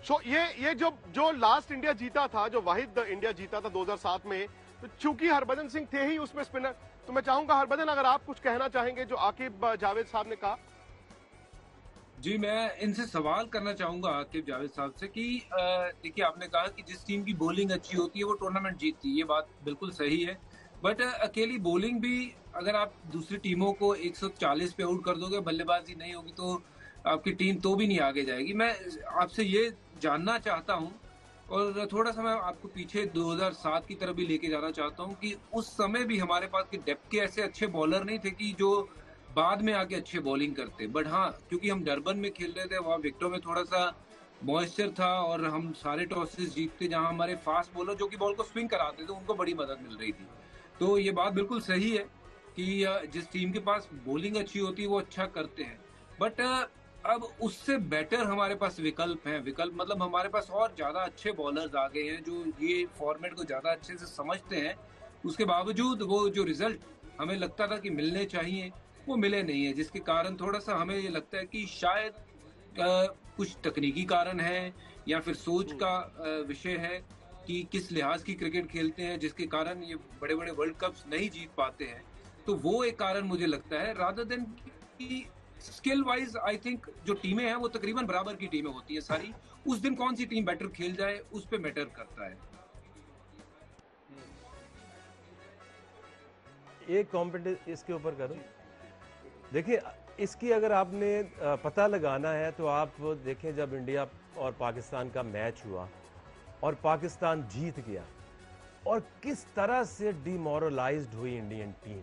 सो ये जो last India जीता था, जो वाहिद इंडिया जीता था 2007 में, तो चूंकि हरभजन सिंह थे ही उसमें स्पिनर, तो मैं चाहूंगा हरभजन अगर आप कुछ कहना चाहेंगे जो आकिब जावेद साहब ने कहा। जी, मैं इनसे सवाल करना चाहूंगा आकिब जावेद साहब से कि देखिए, आपने कहा कि जिस टीम की बॉलिंग अच्छी होती है वो टूर्नामेंट जीतती है, ये बात बिल्कुल सही है। बट अकेली बॉलिंग भी, अगर आप दूसरी टीमों को 140 पे आउट कर दोगे, बल्लेबाजी नहीं होगी, तो आपकी टीम तो भी नहीं आगे जाएगी। मैं आपसे ये जानना चाहता हूँ, और थोड़ा सा मैं आपको पीछे 2007 की तरफ भी लेके जाना चाहता हूँ कि उस समय भी हमारे पास के डेप्थ के ऐसे अच्छे बॉलर नहीं थे कि जो बाद में आके अच्छे बॉलिंग करते। बट हाँ, क्योंकि हम डरबन में खेल रहे थे, वहाँ विकेटों में थोड़ा सा मॉइस्चर था और हम सारे टॉसेस जीतते, जहां हमारे फास्ट बॉलर जो कि बॉल को स्विंग कराते थे उनको बड़ी मदद मिल रही थी। तो ये बात बिल्कुल सही है कि जिस टीम के पास बॉलिंग अच्छी होती है वो अच्छा करते हैं। बट अब उससे बेटर हमारे पास विकल्प हैं। विकल्प मतलब हमारे पास और ज्यादा अच्छे बॉलर्स आ गए हैं जो ये फॉर्मेट को ज्यादा अच्छे से समझते हैं। उसके बावजूद वो जो रिजल्ट हमें लगता था कि मिलने चाहिए वो मिले नहीं है, जिसके कारण थोड़ा सा हमें ये लगता है कि शायद कुछ तकनीकी कारण है या फिर सोच का विषय है कि किस लिहाज की क्रिकेट खेलते हैं, जिसके कारण ये बड़े बड़े वर्ल्ड कप्स नहीं जीत पाते हैं। तो वो एक कारण मुझे लगता है, रादर देन कि स्किल वाइज आई थिंक जो टीमें हैं वो तकरीबन बराबर की टीमें होती हैं सारी। उस दिन कौन सी टीम बेटर खेल जाए उस पे मैटर करता है। एक कॉम्पिटिशन इसके ऊपर करूं। देखिए, इसकी अगर आपने पता लगाना है तो आप देखें, जब इंडिया और पाकिस्तान का मैच हुआ और पाकिस्तान जीत गया और किस तरह से डिमोरलाइज्ड हुई इंडियन टीम।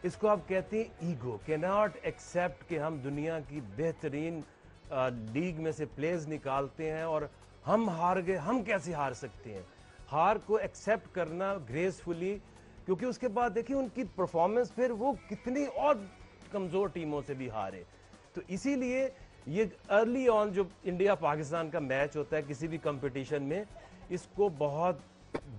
इसको आप कहते हैं ईगो, कैन नॉट एक्सेप्ट कि हम दुनिया की बेहतरीन लीग में से प्लेयर्स निकालते हैं और हम हार गए, हम कैसे हार सकते हैं। हार को एक्सेप्ट करना ग्रेसफुली, क्योंकि उसके बाद देखिए उनकी परफॉर्मेंस, फिर वो कितनी और कमज़ोर टीमों से भी हारे। तो इसीलिए ये अर्ली ऑन जो इंडिया पाकिस्तान का मैच होता है किसी भी कंपटीशन में, इसको बहुत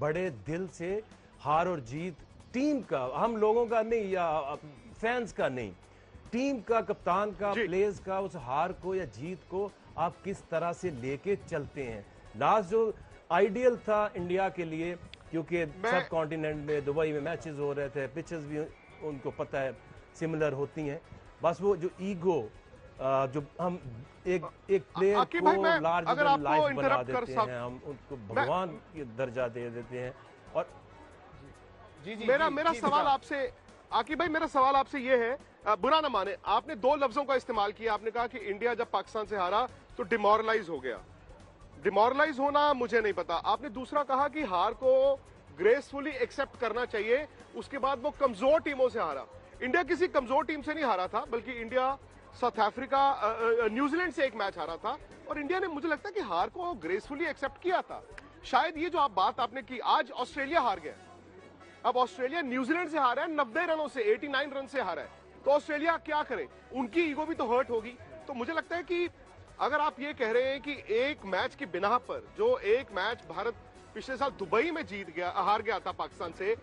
बड़े दिल से हार और जीत टीम का, हम लोगों का नहीं या फैंस का नहीं, टीम का, कप्तान का, प्लेयर्स का, उस हार को या जीत को आप किस तरह से लेके चलते हैं। लास्ट जो आइडियल था इंडिया के लिए, क्योंकि सब कॉन्टिनेंट में दुबई में मैचेस हो रहे थे, पिचेस भी उनको पता है सिमिलर होती हैं, बस वो जो ईगो, जो हम एक प्लेयर को लार्जर देन लाइफ बना देते हैं, हम उनको भगवान की दर्जा दे देते हैं। और मेरा सवाल आपसे, आकिब भाई, मेरा सवाल आपसे ये है, बुरा ना माने, आपने दो लफ्जों का इस्तेमाल किया। आपने कहा कि इंडिया जब पाकिस्तान से हारा तो डिमोरलाइज हो गया। डिमोरलाइज होना मुझे नहीं पता। आपने दूसरा कहा कि हार को ग्रेसफुली एक्सेप्ट करना चाहिए, उसके बाद वो कमजोर टीमों से हारा। इंडिया किसी कमजोर टीम से नहीं हारा था, बल्कि इंडिया साउथ अफ्रीका, न्यूजीलैंड से एक मैच हारा था और इंडिया ने, मुझे लगता है कि हार को ग्रेसफुली एक्सेप्ट किया था। शायद ये जो आप बात आपने की, आज ऑस्ट्रेलिया हार गया, अब ऑस्ट्रेलिया न्यूजीलैंड से हारा है 90 रनों से, 89 रन से हारा है, तो ऑस्ट्रेलिया क्या करे, उनकी ईगो भी तो हर्ट होगी। तो मुझे लगता है कि अगर आप ये कह रहे हैं कि एक मैच की बिना पर, जो एक मैच भारत पिछले साल दुबई में हार गया था पाकिस्तान से,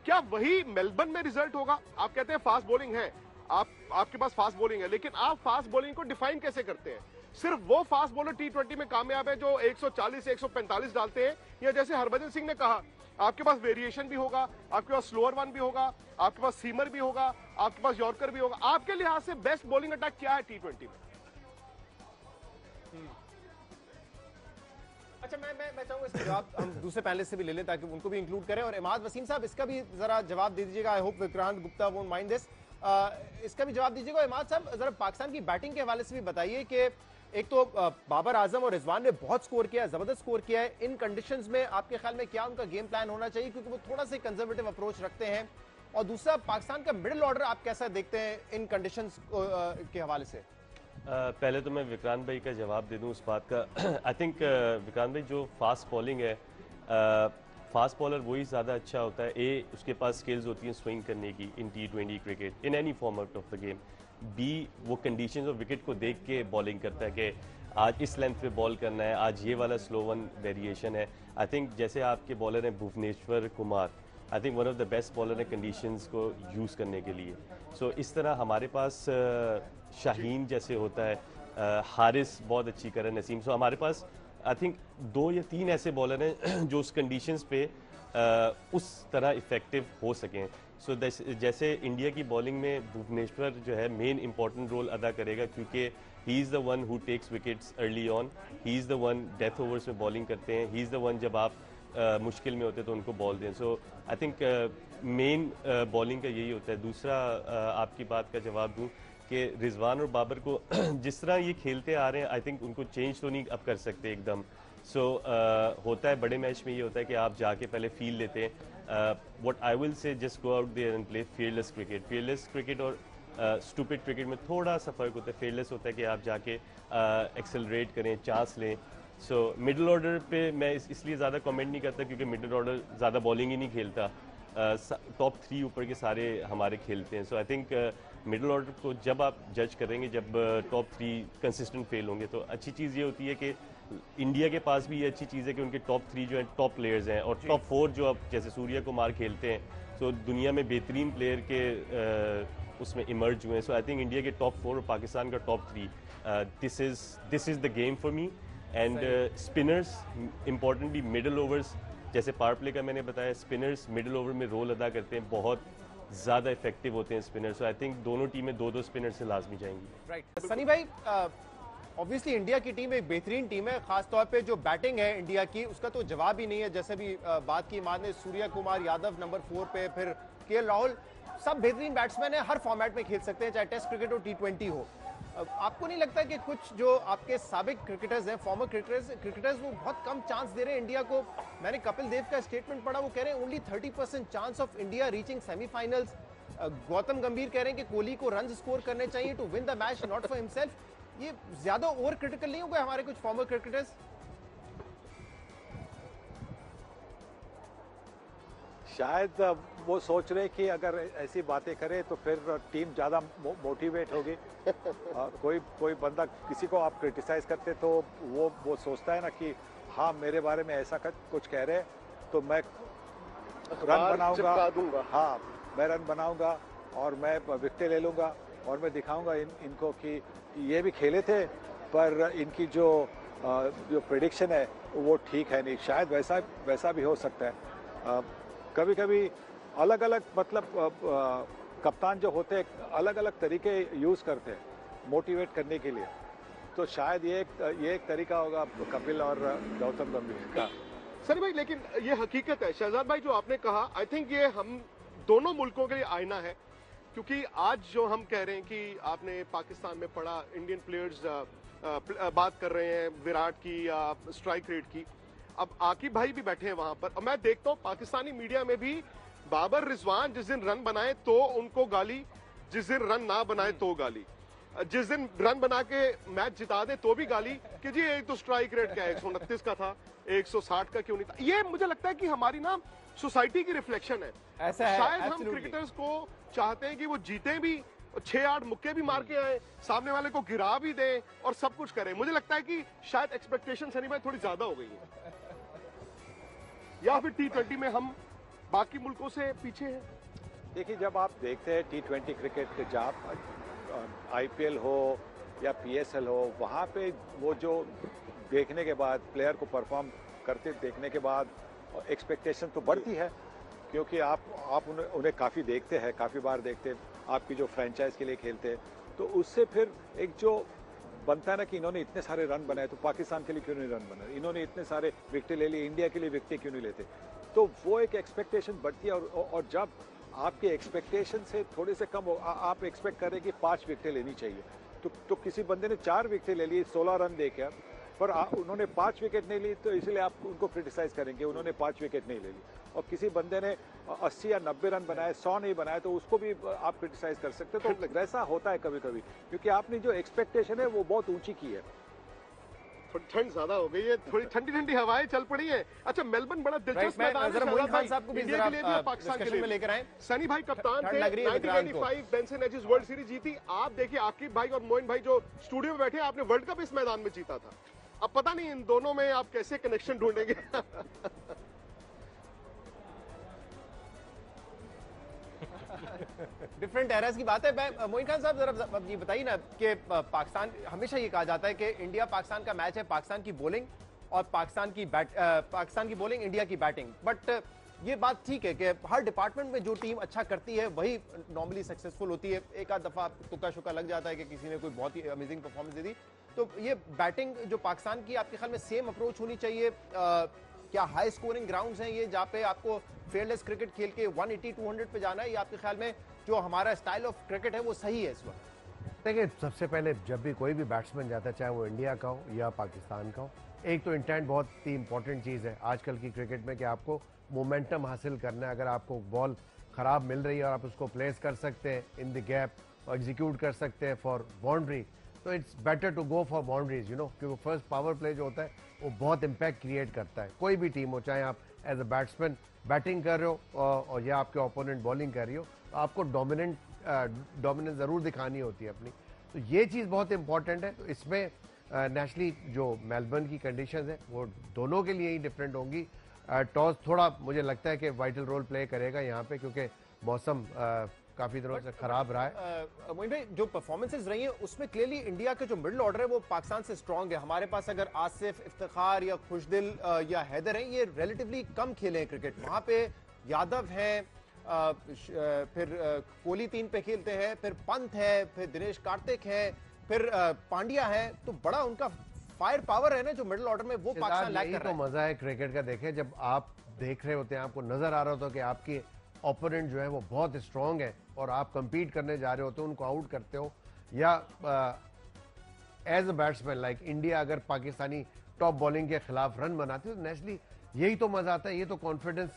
क्या वही मेलबर्न में रिजल्ट होगा? आप कहते हैं फास्ट बॉलिंग है, आपके पास फास्ट बॉलिंग है, लेकिन आप फास्ट बॉलिंग को डिफाइन कैसे करते हैं? सिर्फ वो फास्ट बॉलर T20 में कामयाब है जो 140 से 145 डालते हैं, या जैसे हरभजन सिंह ने कहा, आपके पास वेरिएशन भी होगा, आपके पास स्लोअर वन भी होगा, आपके पास सीमर भी होगा, आपके पास यॉर्कर भी होगा। आपके लिहाज से बेस्ट बॉलिंग अटैक क्या है T20 में? अच्छा, मैं चाहूंगा इसका जवाब हम दूसरे पैनलिस्ट से भी ले लें ताकि उनको भी इंक्लूड करें। और इमाद वसीम साहब, इसका भी जरा जवाब दे दीजिएगा। I hope Vikrant Gupta won't mind this. इसका भी जवाब दीजिएगा। इमाद साहब, जरा पाकिस्तान की बैटिंग के हवाले से भी बताइए कि एक तो बाबर आजम और रिजवान ने बहुत स्कोर किया है, जबरदस्त स्कोर किया है। इन कंडीशंस में आपके ख्याल में क्या उनका गेम प्लान होना चाहिए, क्योंकि वो थोड़ा सा कंजर्वेटिव अप्रोच रखते हैं? और दूसरा, पाकिस्तान का मिडिल ऑर्डर आप कैसा देखते हैं इन कंडीशंस के हवाले से? पहले तो मैं विक्रांत भाई का जवाब दे दूं उस बात का। आई थिंक विक्रांत भाई, जो फास्ट बॉलिंग है, फास्ट बॉलर वही ज़्यादा अच्छा होता है। ए, उसके पास स्किल्स होती हैं स्विंग करने की in T20 cricket, in any format of the game. बी, वो कंडीशंस ऑफ विकेट को देख के बॉलिंग करता है कि आज इस लेंथ पे बॉल करना है, आज ये वाला स्लो वन वेरिएशन है। आई थिंक जैसे आपके बॉलर हैं Bhuvneshwar Kumar, I think one of the best bowler है कंडीशंस को यूज़ करने के लिए। सो इस तरह हमारे पास शाहीन जैसे होता है, हारिस बहुत अच्छी कर रहे हैं, नसीम। सो हमारे पास आई थिंक 2 या 3 ऐसे बॉलर हैं जो उस कंडीशंस पे उस तरह इफेक्टिव हो सकें। सो जैसे इंडिया की बॉलिंग में भुवनेश्वर जो है मेन इंपॉर्टेंट रोल अदा करेगा, क्योंकि he is the one who takes wickets early on, he is the one death overs में बॉलिंग करते हैं, ही इज़ द वन जब आप मुश्किल में होते हैं तो उनको बॉल दें। सो आई थिंक मेन बॉलिंग का यही होता है। दूसरा आपकी बात का जवाब दूं कि रिजवान और बाबर को जिस तरह ये खेलते आ रहे हैं, आई थिंक उनको चेंज तो नहीं अब कर सकते एकदम। सो होता है बड़े मैच में ये होता है कि आप जाके पहले फील लेते हैं। What I will say just go out there and play fearless cricket और स्टूपिड क्रिकेट में थोड़ा सा फर्क होता है। fearless होता है कि आप जाके एक्सेलरेट करें, चांस लें। सो मिडिल ऑर्डर पे मैं इसलिए ज़्यादा कमेंट नहीं करता क्योंकि मिडिल ऑर्डर ज़्यादा बॉलिंग ही नहीं खेलता। टॉप 3 ऊपर के सारे हमारे खेलते हैं। सो आई थिंक मिडिल ऑर्डर को जब आप जज करेंगे, जब टॉप 3 कंसिस्टेंट फेल होंगे, तो अच्छी चीज़ ये होती है कि इंडिया के पास भी ये अच्छी चीज़ है कि उनके टॉप 3 जो हैं टॉप प्लेयर्स हैं, और टॉप 4 जो अब जैसे सूर्या कुमार खेलते हैं, तो दुनिया में बेहतरीन प्लेयर के उसमें इमर्ज हुए हैं। सो आई थिंक इंडिया के टॉप 4 और पाकिस्तान का top 3, this is the game for me. And spinners importantly middle overs, जैसे पावर प्ले का मैंने बताया, स्पिनर्स मिडिल ओवर में रोल अदा करते हैं, बहुत ज़्यादा इफेक्टिव होते हैं स्पिनर। सो आई थिंक दोनों टीमें 2-2 स्पिनर से लाजमी जाएंगी। राइट सनी भाई, ऑब्वियसली इंडिया की टीम एक बेहतरीन टीम है, खासतौर पे जो बैटिंग है इंडिया की उसका तो जवाब ही नहीं है। जैसे भी बात की इमाद ने, सूर्या कुमार यादव नंबर 4 पे, फिर केएल राहुल, सब बेहतरीन बैट्समैन है, हर फॉर्मेट में खेल सकते हैं, चाहे टेस्ट क्रिकेट हो T20 हो। आपको नहीं लगता कि कुछ जो आपके साबिक क्रिकेटर्स हैं, फॉर्मर क्रिकेटर्स, वो बहुत कम चांस दे रहे हैं इंडिया को? मैंने कपिल देव का स्टेटमेंट पढ़ा, वो कह रहे हैं only 30% chance of India reaching semifinals. Gautam गंभीर कह रहे हैं कि कोहली को रन स्कोर करने चाहिए to win the match, not for himself. ये ज्यादा ओवर क्रिटिकल नहीं हो गए हमारे कुछ फॉर्मर क्रिकेटर्स? शायद वो सोच रहे कि अगर ऐसी बातें करें तो फिर टीम ज़्यादा मोटिवेट होगी। कोई बंदा, किसी को आप क्रिटिसाइज करते तो वो सोचता है ना कि हाँ मेरे बारे में ऐसा कुछ कह रहे हैं तो मैं रन बनाऊंगा, हाँ मैं रन बनाऊंगा और मैं विकेट ले लूंगा और मैं दिखाऊंगा इनको कि ये भी खेले थे पर इनकी जो प्रेडिक्शन है वो ठीक है नहीं। शायद वैसा भी हो सकता है। कभी कभी अलग अलग मतलब कप्तान जो होते हैं अलग अलग तरीके यूज़ करते हैं मोटिवेट करने के लिए, तो शायद ये एक तरीका होगा कपिल और गौतम गंभीर का। सनी भाई, लेकिन ये हकीकत है शहजाद भाई जो आपने कहा, आई थिंक ये हम दोनों मुल्कों के लिए आईना है, क्योंकि आज जो हम कह रहे हैं कि आपने पाकिस्तान में पढ़ा, इंडियन प्लेयर्स बात कर रहे हैं विराट की या स्ट्राइक रेट की, अब आकिब भाई भी बैठे हैं वहां पर, और मैं देखता हूं पाकिस्तानी मीडिया में भी बाबर रिजवान जिस दिन रन बनाए तो उनको गाली, जिस दिन रन ना बनाए तो गाली, जिस दिन रन बना के मैच जिता दे तो भी गाली कि जी एक तो स्ट्राइक रेट क्या है 129 का था, 160 का क्यों नहीं था। ये मुझे लगता है कि हमारी ना सोसाइटी की रिफ्लेक्शन है। ऐसा है, शायद हम क्रिकेटर्स को चाहते हैं कि वो जीते भी, 6-8 मुक्के भी मार के आए, सामने वाले को गिरा भी दें और सब कुछ करें। मुझे लगता है कि शायद एक्सपेक्टेशन सनी भाई थोड़ी ज्यादा हो गई है, या फिर T20 में हम बाकी मुल्कों से पीछे हैं। देखिए, जब आप देखते हैं T20 क्रिकेट, जहाँ IPL हो या PSL हो, वहाँ पे वो जो देखने के बाद प्लेयर को परफॉर्म करते देखने के बाद एक्सपेक्टेशन तो बढ़ती है, क्योंकि आप उन्हें काफ़ी देखते हैं, काफ़ी बार देखते हैं, आपकी जो फ्रेंचाइज के लिए खेलते हैं, तो उससे फिर एक जो बनता है ना कि इन्होंने इतने सारे रन बनाए तो पाकिस्तान के लिए क्यों नहीं रन बनाए, इन्होंने इतने सारे विकेट ले लिए, इंडिया के लिए विकेट क्यों नहीं लेते, तो वो एक एक्सपेक्टेशन बढ़ती है। और जब आपके एक्सपेक्टेशन से थोड़े से कम हो, आप एक्सपेक्ट करें कि 5 विकेटें लेनी चाहिए, तो किसी बंदे ने 4 विकेटें ले ली 16 रन देकर, पर उन्होंने 5 विकेट नहीं ली, तो इसलिए आप उनको क्रिटिसाइज करेंगे उन्होंने 5 विकेट नहीं ले ली। और किसी बंदे ने 80 या 90 रन बनाए, 100 नहीं बनाए, तो उसको भी आप क्रिटिसाइज कर सकते हैं। तो वैसा होता है कभी कभी, क्योंकि आपने जो एक्सपेक्टेशन है वो बहुत ऊंची की है। थोड़ी ठंड ज्यादा हो गई है, थोड़ी ठंडी ठंडी हवाएं चल पड़ी है। अच्छा, मेलबर्न बड़ा दिलचस्प मैदान है, इंडिया के लिए भी और पाकिस्तान के लिए लेकर आए। सनी भाई कप्तान थे, 1985 बेंसन एजिस वर्ल्ड सीरीज जीती। आप देखिए आकिब भाई और मोइन भाई जो स्टूडियो में बैठे, आपने वर्ल्ड कप इस मैदान में जीता था। अब पता नहीं इन दोनों में आप कैसे कनेक्शन ढूंढेंगे। डिफरेंट एरास की बात है। मोइन खान साहब जरा ये बताइए ना कि पाकिस्तान, हमेशा ये कहा जाता है कि इंडिया पाकिस्तान का मैच है, पाकिस्तान की बॉलिंग और पाकिस्तान की बॉलिंग, इंडिया की बैटिंग। बट ये बात ठीक है कि हर डिपार्टमेंट में जो टीम अच्छा करती है वही नॉर्मली सक्सेसफुल होती है। एक आध दफा तुक्का शुक्का लग जाता है कि किसी ने कोई बहुत ही अमेजिंग परफॉर्मेंस दे दी। तो ये बैटिंग जो पाकिस्तान की, आपके ख्याल में सेम अप्रोच होनी चाहिए? क्या हाई स्कोरिंग ग्राउंड्स हैं ये जहाँ पे आपको फेयरलेस क्रिकेट खेल के 180-200 पे जाना है, या आपके ख्याल में जो हमारा स्टाइल ऑफ क्रिकेट है वो सही है इस वक्त? देखिए, सबसे पहले जब भी कोई भी बैट्समैन जाता है, चाहे वो इंडिया का हो या पाकिस्तान का हो, एक तो इंटेंट बहुत ही इंपॉर्टेंट चीज़ है आजकल की क्रिकेट में, कि आपको मोमेंटम हासिल करना है। अगर आपको बॉल ख़राब मिल रही है और आप उसको प्लेस कर सकते हैं इन द गैप और एग्जीक्यूट कर सकते हैं फॉर बाउंड्री, तो it's better to go for boundaries, क्योंकि फर्स्ट पावर प्ले जो होता है वो बहुत इम्पैक्ट क्रिएट करता है। कोई भी टीम हो, चाहे आप एज अ बैट्समैन बैटिंग कर रहे हो और या आपके ओपोनेंट बॉलिंग कर रही हो, तो आपको डोमिनेंस ज़रूर दिखानी होती है अपनी। तो ये चीज़ बहुत इंपॉर्टेंट है। तो इसमें नेशनली जो मेलबर्न की कंडीशंस है वो दोनों के लिए ही डिफरेंट होंगी। टॉस थोड़ा मुझे लगता है कि वाइटल रोल प्ले करेगा यहाँ पे, क्योंकि मौसम काफी दिनों से खराब रहा है। मोइन भाई, जो परफॉर्मेंसेस रही हैं उसमें क्लियरली इंडिया के जो मिडिल ऑर्डर है वो पाकिस्तान से स्ट्रांग है। हमारे पास अगर आसिफ, इफ्तिखार या खुशदिल या हैदर हैं, ये रिलेटिवली कम खेले हैं क्रिकेट। वहां पे यादव हैं, फिर कोहली 3 पे खेलते हैं, फिर पंत है, फिर दिनेश कार्तिक है, फिर पांड्या है। तो बड़ा उनका फायर पावर है ना जो मिडिल ऑर्डर में, वो पाकिस्तान लैग कर रहा है। तो मजा है क्रिकेट का। देखें, जब आप देख रहे होते हैं, आपको नजर आ रहा होता है कि आपकी ओपोनेंट जो है वो बहुत स्ट्रांग है और आप कंपीट करने जा रहे होते हो, उनको आउट करते हो, या as a batsman like India अगर पाकिस्तानी टॉप बॉलिंग के खिलाफ रन बनाते हो, तो नेचुरली यही तो मजा आता है। ये तो कॉन्फिडेंस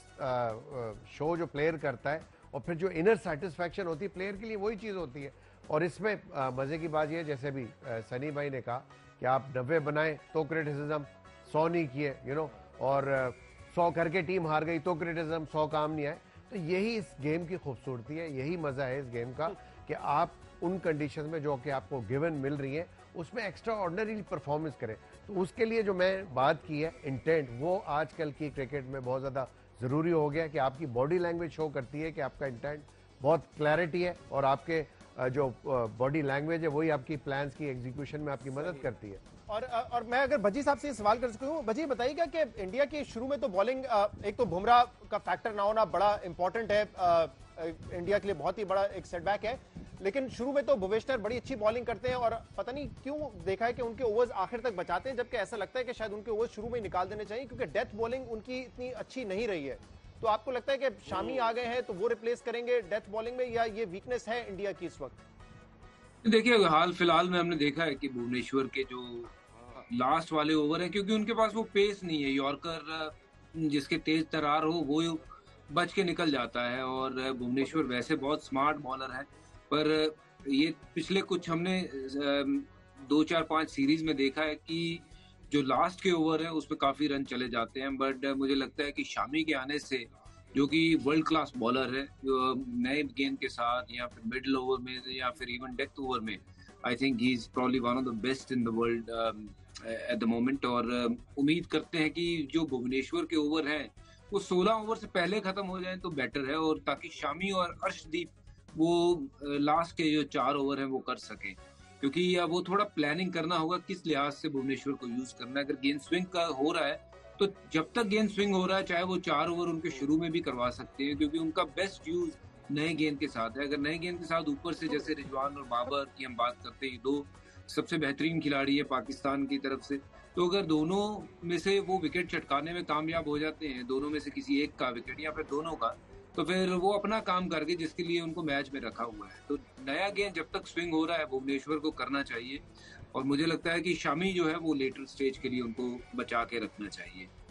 शो जो प्लेयर करता है, और फिर जो इनर सेटिस्फैक्शन होती है प्लेयर के लिए, वही चीज़ होती है। और इसमें मजे की बात यह, जैसे भी सनी भाई ने कहा कि आप 90 बनाए तो क्रिटिसिज्म, 100 नहीं किए, और 100 करके टीम हार गई तो क्रिटिसिज्म, 100 काम नहीं आए। तो यही इस गेम की खूबसूरती है, यही मजा है इस गेम का, कि आप उन कंडीशंस में जो कि आपको गिवन मिल रही है उसमें एक्स्ट्रा ऑर्डिनरी परफॉर्मेंस करें। तो उसके लिए जो मैं बात की है इंटेंट, वो आजकल की क्रिकेट में बहुत ज़्यादा ज़रूरी हो गया, कि आपकी बॉडी लैंग्वेज शो करती है कि आपका इंटेंट बहुत क्लैरिटी है, और आपके जो बॉडी लैंग्वेज है वही आपकी प्लान्स की एग्जीक्यूशन में आपकी मदद करती है। और मैं अगर भज्जी साहब से ये सवाल कर सकता हूँ, भज्जी बताइएगा कि इंडिया की शुरू में तो बॉलिंग, एक तो बुमराह का फैक्टर ना होना बड़ा इंपॉर्टेंट है, इंडिया के लिए बहुत ही बड़ा एक सेटबैक है। लेकिन शुरू में तो भुवनेश्वर बड़ी अच्छी बॉलिंग करते हैं, और पता नहीं क्यों देखा है कि उनके ओवर्स आखिर तक बचाते हैं, जबकि ऐसा लगता है कि शायद उनके ओवर्स शुरू में ही निकाल देने चाहिए, क्योंकि डेथ बॉलिंग उनकी इतनी अच्छी नहीं रही है। तो आपको लगता है कि शामी आ गए हैं तो वो रिप्लेस करेंगे डेथ बॉलिंग में, या ये वीकनेस है इंडिया की इस वक्त? देखिए, हाल फिलहाल में हमने देखा है कि भुवनेश्वर के जो लास्ट वाले ओवर हैं, क्योंकि उनके पास वो पेस नहीं है, यॉर्कर जिसके तेज तरार हो वो बच के निकल जाता है, और भुवनेश्वर वैसे बहुत स्मार्ट बॉलर है। पर ये पिछले कुछ हमने 2-4-5 सीरीज में देखा है कि जो लास्ट के ओवर है उसमें काफी रन चले जाते हैं। बट मुझे लगता है कि शामी के आने से, जो कि वर्ल्ड क्लास बॉलर है, नए गेंद के साथ या फिर मिडिल ओवर में या फिर इवन डेथ ओवर में, I think he is probably one of the best in the world at the moment. और उम्मीद करते हैं कि जो भुवनेश्वर के ओवर हैं वो 16 ओवर से पहले खत्म हो जाए तो बेटर है, और ताकि शामी और अर्शदीप वो लास्ट के जो 4 ओवर हैं वो कर सके, क्योंकि वो थोड़ा प्लानिंग करना होगा किस लिहाज से भुवनेश्वर को यूज करना है। अगर गेंद स्विंग का हो रहा है तो जब तक गेंद स्विंग हो रहा है, चाहे वो 4 ओवर उनके शुरू में भी करवा सकते हैं, क्योंकि उनका बेस्ट यूज नए गेंद के साथ है। अगर नए गेंद के साथ ऊपर से, जैसे रिजवान और बाबर की हम बात करते हैं, 2 सबसे बेहतरीन खिलाड़ी है पाकिस्तान की तरफ से, तो अगर दोनों में से वो विकेट चटकाने में कामयाब हो जाते हैं, दोनों में से किसी एक का विकेट या फिर दोनों का, तो फिर वो अपना काम करके जिसके लिए उनको मैच में रखा हुआ है। तो नया गेंद जब तक स्विंग हो रहा है भुवनेश्वर को करना चाहिए, और मुझे लगता है कि शामी जो है वो लेटर स्टेज के लिए उनको बचा के रखना चाहिए।